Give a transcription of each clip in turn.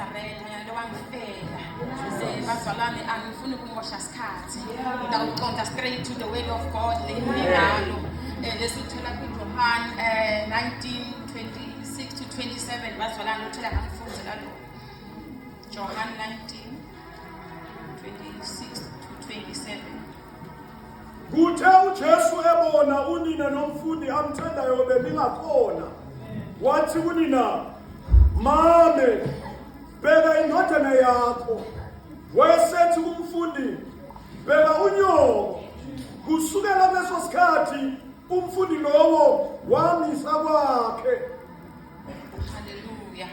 Nazareth ngiyalo wangifela bazalwane angifuni ukumosha isikhathi ngidawuqonda straight to the word of God lengalo lesithola kuJohn 19:26 to 27 bazalwane uthola ngifundela lo John 19:26 to 27 Kuthe uJesu ebona unina nomfundi amthandayo beningakhona wathi kunina mame bheka indodana yakho wayesethi kumfundi bheka unyoko kusukela leso sikhathi umfundi lowo wamisa kwakhe. Hallelujah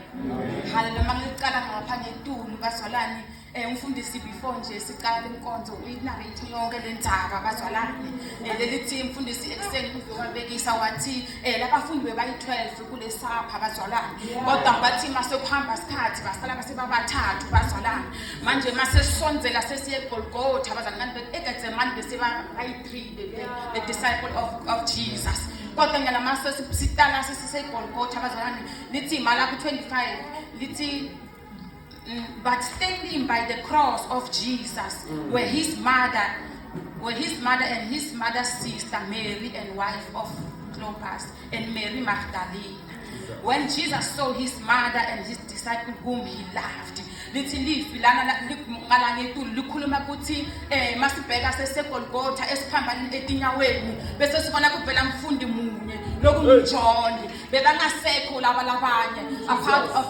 hallelujah mangiqala ngapha ngetulu bazalwane umfundisi before nje siqala inkonzo uyinarrate yonke lendzaba bazalwane lelithi umfundisi ekseni uzowabekisa wathi labafundi bebayi12 kulesapha bazalwane kodwa bathi mase kuhamba isikhathi basala basebabathathu bazalwane manje mase sisonzela sesiye eGolgotha bazalwane eGetsemane basebayi3 the disciple of Jesus kodwa ngala mase sitala sesise eGolgotha bazalwane lithi mala ku25 lithi but standing by the cross of Jesus were his mother and his mother's sister Mary and wife of Clopas and Mary Magdalene. When Jesus saw his mother and his disciple whom he loved, lithi livilana ngalangetulu likhuluma ukuthi masibheka seseGolgotha esiphambanini etinyaweni bese sibona kuvela umfundi munye lokuMjoni bebangasekho labanye apart of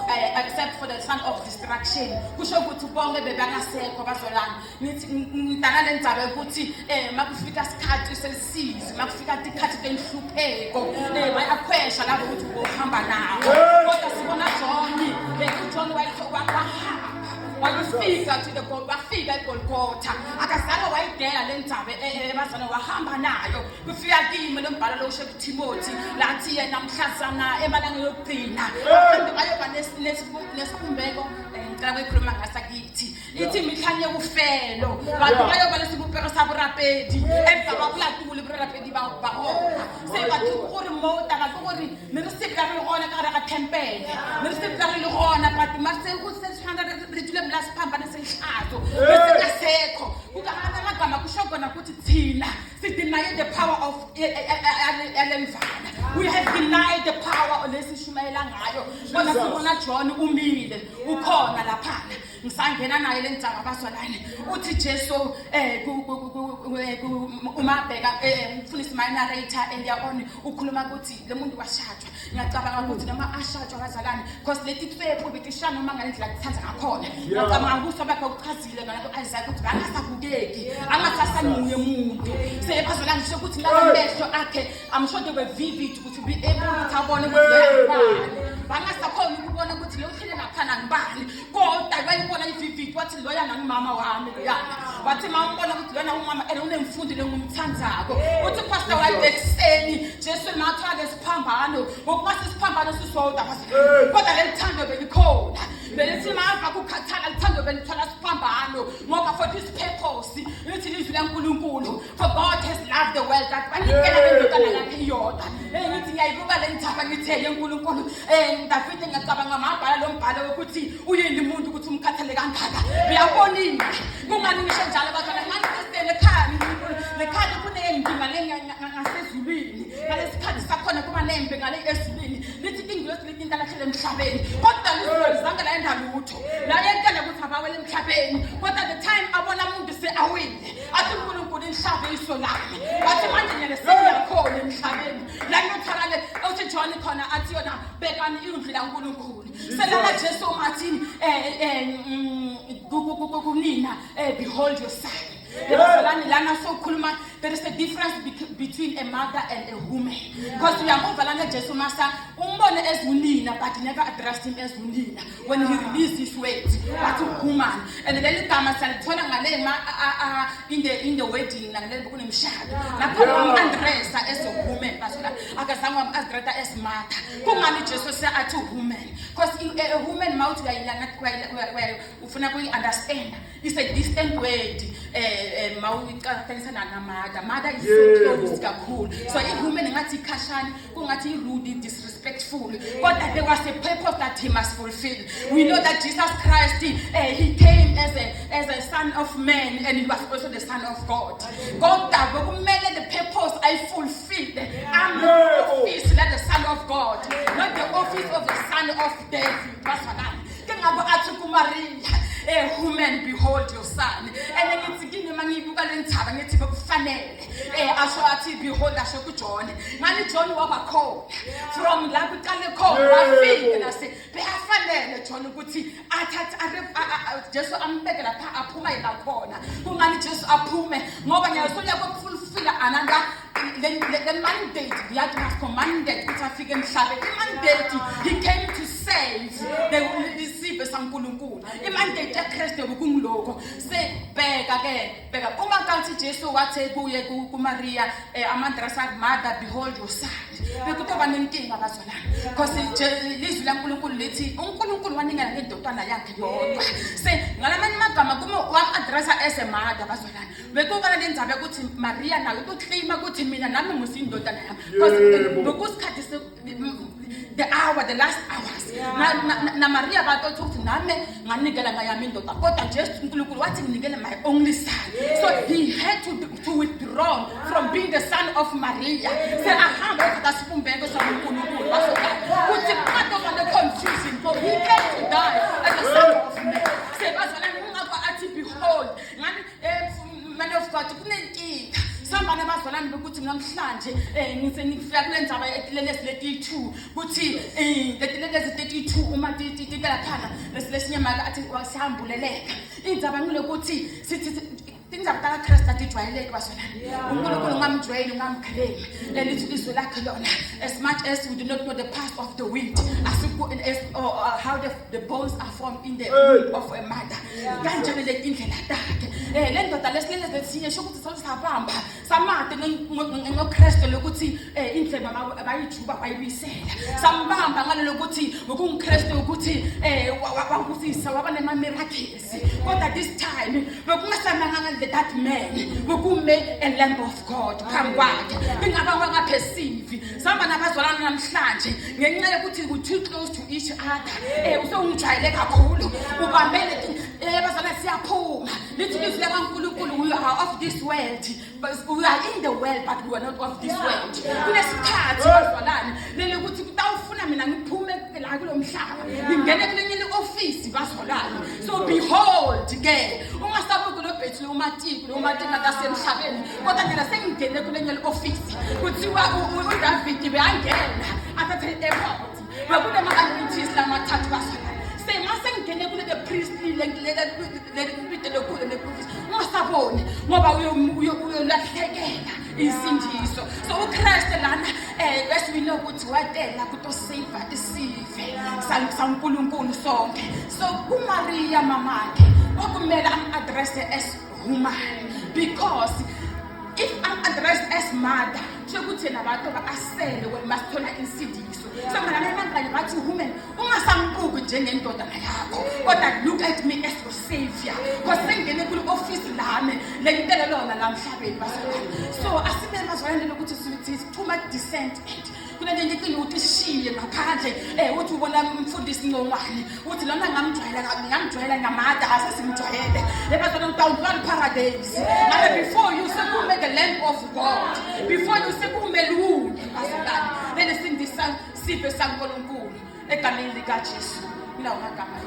except for the son of destruction kusho ukuthi bonke bebangasekho bazolana nithi ngidala lendzaba ukuthi makufika isikhathi selisizi makufika ikhathi lenhlupheko bayakhwesha labo ukuthi uhamba nawo kodwa sibona John wayefika to the wafika eGolgotha akazange wayidela lendzaba bazana wahamba nayo kufika kimi lombhalo lo usho kuTimothy lathi yena mhlazana emalanga yokugcina abantu bayoba nesibumbeko ngicela ukukhuluma ngasakithi ithi mihlanye ufelo bantu bayoba lesibupero saburapedi emva kwakulatuli burapedi bahona sebathi ukuri mota ngakuri nirisipla re gona ka ra temple nirisipla re gona but mase ku 600 ritule mlasiphambane senhlazo bese kasekho ukahamba amagama kushogona ukuthi thina sideny the power of elemvana we have denied the power lesishumayela ngayo bona sibona John umile ukhona lapha ngisangena naye lendzaba bazalwane uthi Jesu umabheka umfundisi my narrator endiyabona ukhuluma ukuthi le muntu washajwa ngiyacabanga ukuthi noma ashajwa bazalwane because lethi tsepho betishana uma ngalendlela kuthanza ngakhona ngicabanga ukuthi abakho ukuchazile ngalabo Isaiah ukuthi bangasabukeki angasasanuye umuntu sebazalwane ngisho ukuthi ngamehlo akhe I'm sure they were vivid ukuthi be able to abone ukuthi bangasakhona ukubona ukuthi lo uhlele ngaphana ngibani kodwa bayibona ivivid wathi loya ngumama wami loyana wathi mawubona ukuthi lona umama unemfundi lengumthandzako uthi pastor wathi ekseni Jesu mathwala isiphambano ngokuba isiphambano sisodwa kodwa lelithando belikhona belithi mava kukhathala lithando belithola isiphambano ngoba for this purpose lithi lizwi laNkulunkulu for God has loved the world that wanikela indodana yakhe iyodwa ngithi ngiyayibuka lendzaba ngithe yeNkulunkulu David ngicabanga amabhala lombhalo ukuthi uyini umuntu ukuthi umkhathele kangaka uyabonini kungani ngisho njalo bazana manje lekhaya kunendima ngasezulwini ngalesikhathi sakhona kuba nembe ngale ezulwini lithi ingilosi lithi intala hlele emhlabeni kodwa lizange la endalutho la yentela ukuthi abawele emhlabeni kodwa the time abona umuntu seawile athi uNkulunkulu inhlabe iso lami bathi manje nyene seyakhona emhlabeni la ngithalale uthi John khona athi yona bekani indlu laNkulunkulu selala Jesu mathini kunina behold your son there is a difference between a mother and a woman because we are more valanga Jesu master umbone as unina but never addressed him as unina when he released his words but a woman and then igama salithola ngale in the wedding ngale kunemshado lapho Andresa as a woman basula akazange Andresa as mother kungani Jesu say athi woman because a woman mouth uyayilana ufuna kuyi understand it's a distant word mawuyiqhathanisa namada mother is so close kakhulu so i woman ngathi ikhashana kungathi ngathi rude, disrespectful. But that there was a purpose that he must fulfill. We know that Jesus Christ, he came as a son of man, and he was also the son of God. God, the purpose I fulfilled. I'm the office like the son of God, not the office of the son of David. Woman, behold your son. And then it's again money you can tell and it's a funnel. Behold, I shall John. Many John Wabako from Labutana call, and I say, Behafanel, John Guti, just I'm begging a puma in the corner. Who manages a puma, more than I so fulfill another. The mandate, the have commanded, which I figure the mandate, he came to save the deceivers and Kulungu. The mandate that crest the Wukung logo. Say, beg again, beg a Uma County Jesu, what say, Maria, Amandrasa, mother, behold your son. We could have an king of us. Because this Lampulungu Liti, Uncle running and hit Dotana Yankee. Say, Nalamaka, one address as a mother of us. We go and have Maria, now we could claim a good mina na musim do tana because cut is the hour, the last hours na Maria ba to talk na me nganigela ngayami ndo but just nkulunkulu wathi nginigela my only son. So he had to withdraw from being the son of Maria. Say ahamba ka sipumbeko sa nkulunkulu basoka kuthi part of the confusion, for he came to die as the son of man. Say bazana ngaba athi behold ngani man of God kunenkinga. Somebody must have been putting on Slange, and fragments of leti 2, Buti, the 32, Umati, Tigatana, the Lesnia was Sambulele. In Zabangulo Buti, things are that crest that it was was on drain, claim, and it is like as much as we do not know the path of the wind, as how the bones are formed in the womb of a mother. Ganjane in that. Then but let's see a show to Sabamba. Samata no crest loguti in by Chuba by we say. Sambamba loguti, Wukung crest loguti, Wakusi, Sawana miraculous. But at this time, we that man who made a lamb of God come wide. We never perceive. Someone of us will understand. We never put too close to each other. So we try like a cool. We are of this world, but we are in the world, but we are not of this world. We start so behold again. The priestly so Christ as we know what to save and deceive some Kulungun song. So Maria Mamake, what made addressed as woman? Because if I'm addressed as mother, she would say about a cell when Mastona insidious. So when I am a woman, but that look at me as your savior. Because then the office lamb, then tell alone and I'm sorry. So I see them as well, too much dissentment. Kuna nje utishiye ngaphandle uthi ubona umfundisi ngowani uthi lona ngamjwayela ngamada asesimjwayele lebazana ngidawula paradise ngabe before you sekume the lamb of God, before you sekume luni bazalwane then sindisa siphe sankulunkulu egameni lika Jesu ila ungagama.